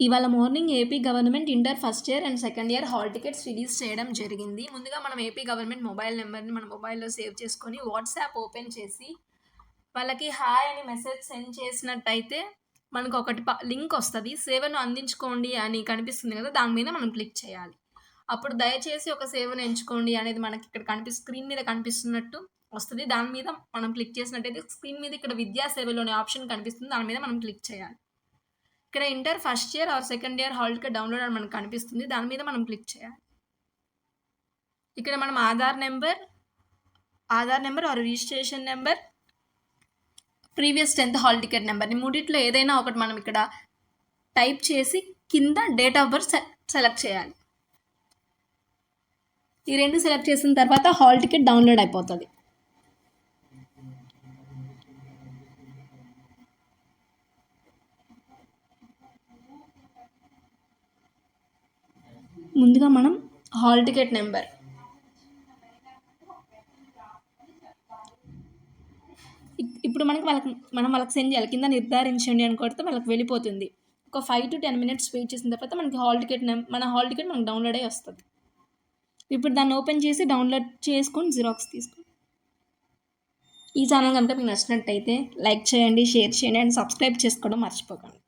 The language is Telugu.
ఇవాళ morning AP government inter first year and second year hall tickets release చేయడం జరిగింది. ముందుగా మనం ఏపీ గవర్నమెంట్ మొబైల్ నెంబర్ని మన మొబైల్లో సేవ్ చేసుకొని వాట్సాప్ ఓపెన్ చేసి వాళ్ళకి హాయ్ అని మెసేజ్ సెండ్ చేసినట్టయితే మనకు ఒకటి లింక్ వస్తుంది. సేవను అందించుకోండి అని కనిపిస్తుంది కదా, దాని మీద మనం క్లిక్ చేయాలి. అప్పుడు దయచేసి ఒక సేవను ఎంచుకోండి అనేది మనకి ఇక్కడ స్క్రీన్ మీద కనిపిస్తున్నట్టు వస్తుంది. దాని మీద మనం క్లిక్ చేసినట్టయితే స్క్రీన్ మీద ఇక్కడ విద్యా సేవలోని ఆప్షన్ కనిపిస్తుంది, దాని మీద మనం క్లిక్ చేయాలి. ఇక్కడ inter first year are second year hall ticket download అని మనకు కనిపిస్తుంది, దాని మీద మనం క్లిక్ చేయాలి. ఇక్కడ మనం Aadhaar number or registration number, previous 10th hall ticket నెంబర్ని మూడిట్లో ఏదైనా ఒకటి మనం ఇక్కడ టైప్ చేసి కింద డేట్ ఆఫ్ బర్త్ సెలెక్ట్ చేయాలి. ఈ రెండు సెలెక్ట్ చేసిన తర్వాత హాల్ టికెట్ డౌన్లోడ్ అయిపోతుంది. ముందుగా మనం హాల్ టికెట్ నెంబర్ ఇప్పుడు వాళ్ళకి సెండ్ చేయాలి. కింద నిర్ధారించండి అని కొడితే వాళ్ళకి వెళ్ళిపోతుంది. ఒక 5 to 10 minutes వెయిట్ చేసిన తర్వాత మనకి మన హాల్ టికెట్ మనకు డౌన్లోడ్ అయ్యి వస్తుంది. ఇప్పుడు దాన్ని ఓపెన్ చేసి డౌన్లోడ్ చేసుకొని జిరాక్స్ తీసుకోండి. ఈ ఛానల్ కనుక మీకు నచ్చినట్టయితే లైక్ చేయండి, షేర్ చేయండి అండ్ సబ్స్క్రైబ్ చేసుకోవడం మర్చిపోకండి.